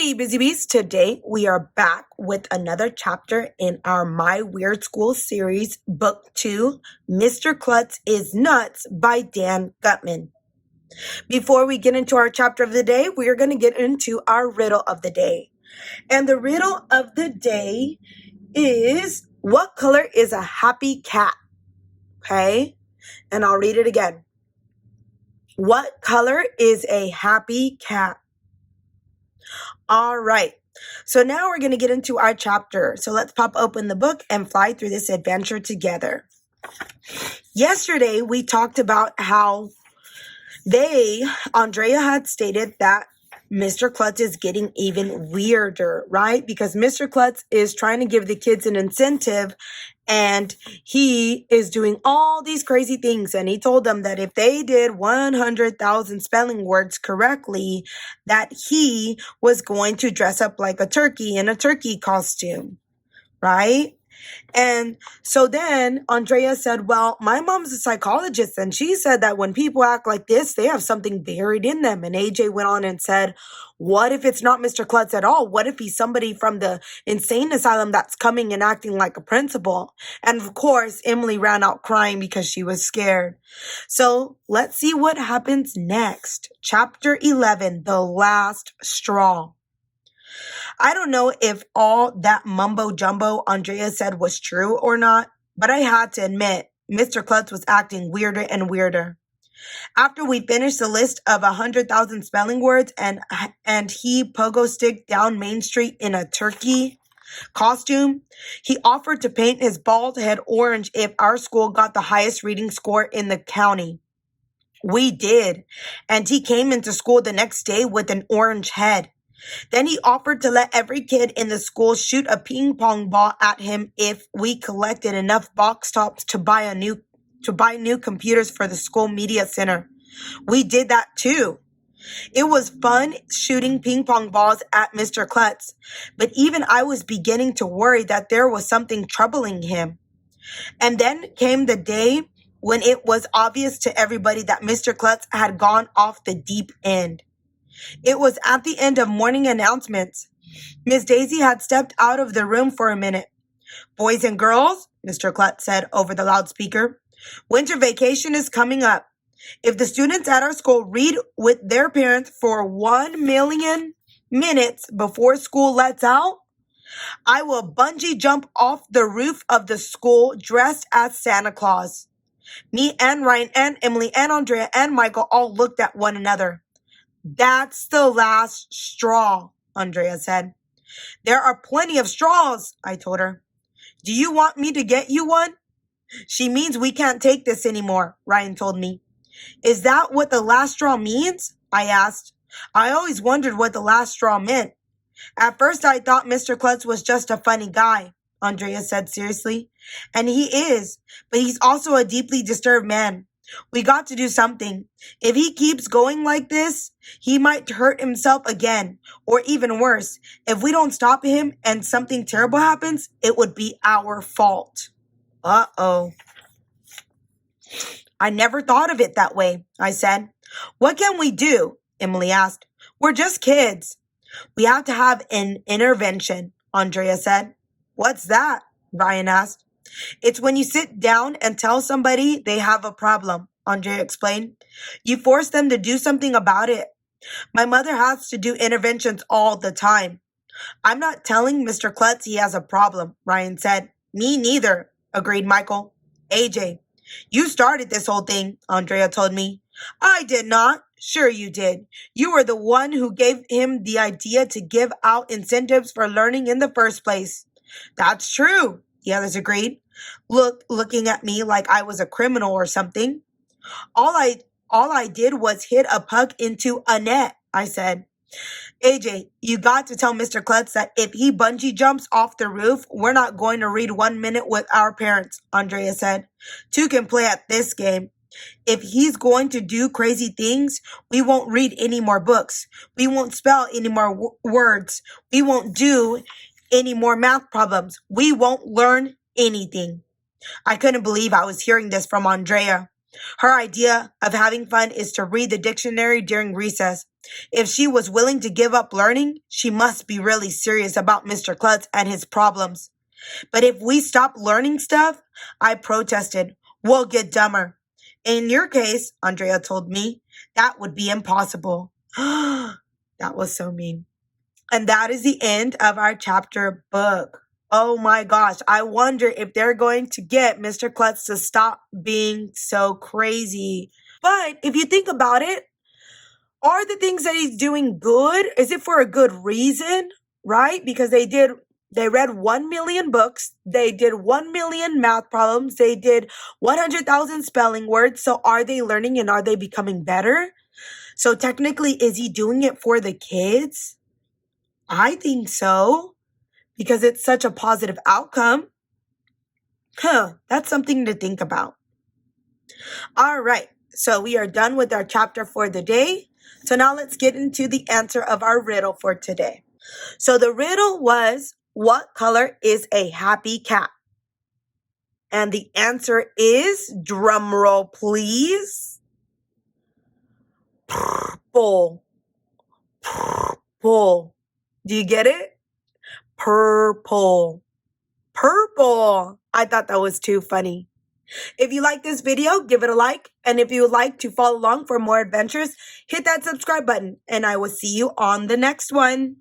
Hey, Busy Bees. Today we are back with another chapter in our My Weird School series, Book 2, Mr. Klutz is Nuts by Dan Gutman. Before we get into our chapter of the day, we are going to get into our riddle of the day. And the riddle of the day is, what color is a happy cat? Okay, and I'll read it again. What color is a happy cat? All right. So now we're going to get into our chapter. So let's pop open the book and fly through this adventure together. Yesterday, we talked about how Andrea had stated that Mr. Klutz is getting even weirder, right? Because Mr. Klutz is trying to give the kids an incentive and he is doing all these crazy things. And he told them that if they did 100,000 spelling words correctly, that he was going to dress up like a turkey in a turkey costume, right? And so then Andrea said, well, my mom's a psychologist, and she said that when people act like this, they have something buried in them. And AJ went on and said, what if it's not Mr. Klutz at all? What if he's somebody from the insane asylum that's coming and acting like a principal? And of course, Emily ran out crying because she was scared. So let's see what happens next. Chapter 11, The Last Straw. I don't know if all that mumbo jumbo Andrea said was true or not, but I had to admit, Mr. Klutz was acting weirder and weirder. After we finished the list of 100,000 spelling words and he pogo sticked down Main Street in a turkey costume, he offered to paint his bald head orange if our school got the highest reading score in the county. We did, and he came into school the next day with an orange head. Then he offered to let every kid in the school shoot a ping pong ball at him if we collected enough box tops to buy new computers for the school media center. We did that too. It was fun shooting ping pong balls at Mr. Klutz, but even I was beginning to worry that there was something troubling him. And then came the day when it was obvious to everybody that Mr. Klutz had gone off the deep end. It was at the end of morning announcements. Miss Daisy had stepped out of the room for a minute. Boys and girls, Mr. Klutz said over the loudspeaker, winter vacation is coming up. If the students at our school read with their parents for 1 million minutes before school lets out, I will bungee jump off the roof of the school dressed as Santa Claus. Me and Ryan and Emily and Andrea and Michael all looked at one another. That's the last straw, Andrea said. There are plenty of straws, I told her. Do you want me to get you one? She means we can't take this anymore, Ryan told me. Is that what the last straw means? I asked. I always wondered what the last straw meant. At first I thought Mr. Klutz was just a funny guy, Andrea said seriously. And he is, but he's also a deeply disturbed man. We got to do something. If he keeps going like this, he might hurt himself again, or even worse. If we don't stop him and something terrible happens, it would be our fault. Uh-oh. I never thought of it that way, I said. What can we do? Emily asked. We're just kids. We have to have an intervention, Andrea said. What's that? Ryan asked. It's when you sit down and tell somebody they have a problem, Andrea explained. You force them to do something about it. My mother has to do interventions all the time. I'm not telling Mr. Klutz he has a problem, Ryan said. Me neither, agreed Michael. AJ, you started this whole thing, Andrea told me. I did not. Sure you did. You were the one who gave him the idea to give out incentives for learning in the first place. That's true, the others agreed, looking at me like I was a criminal or something. All I did was hit a puck into a net, I said. AJ, you got to tell Mr. Klutz that if he bungee jumps off the roof, we're not going to read 1 minute with our parents, Andrea said. Two can play at this game. If he's going to do crazy things, we won't read any more books. We won't spell any more words. We won't do any more math problems. We won't learn anything. I couldn't believe I was hearing this from Andrea. Her idea of having fun is to read the dictionary during recess. If she was willing to give up learning, she must be really serious about Mr. Klutz and his problems. But if we stop learning stuff, I protested, we'll get dumber. In your case, Andrea told me, that would be impossible. That was so mean. And that is the end of our chapter book. Oh my gosh, I wonder if they're going to get Mr. Klutz to stop being so crazy. But if you think about it, are the things that he's doing good? Is it for a good reason? Right? Because they read 1 million books. They did 1 million math problems. They did 100,000 spelling words. So are they learning and are they becoming better? So technically, is he doing it for the kids? I think so, because it's such a positive outcome. That's something to think about. All right, so we are done with our chapter for the day. So now let's get into the answer of our riddle for today. So the riddle was, what color is a happy cat? And the answer is, drum roll please, purple. Purple. Do you get it? Purple. Purple. I thought that was too funny. If you like this video, give it a like. And if you would like to follow along for more adventures, hit that subscribe button. And I will see you on the next one.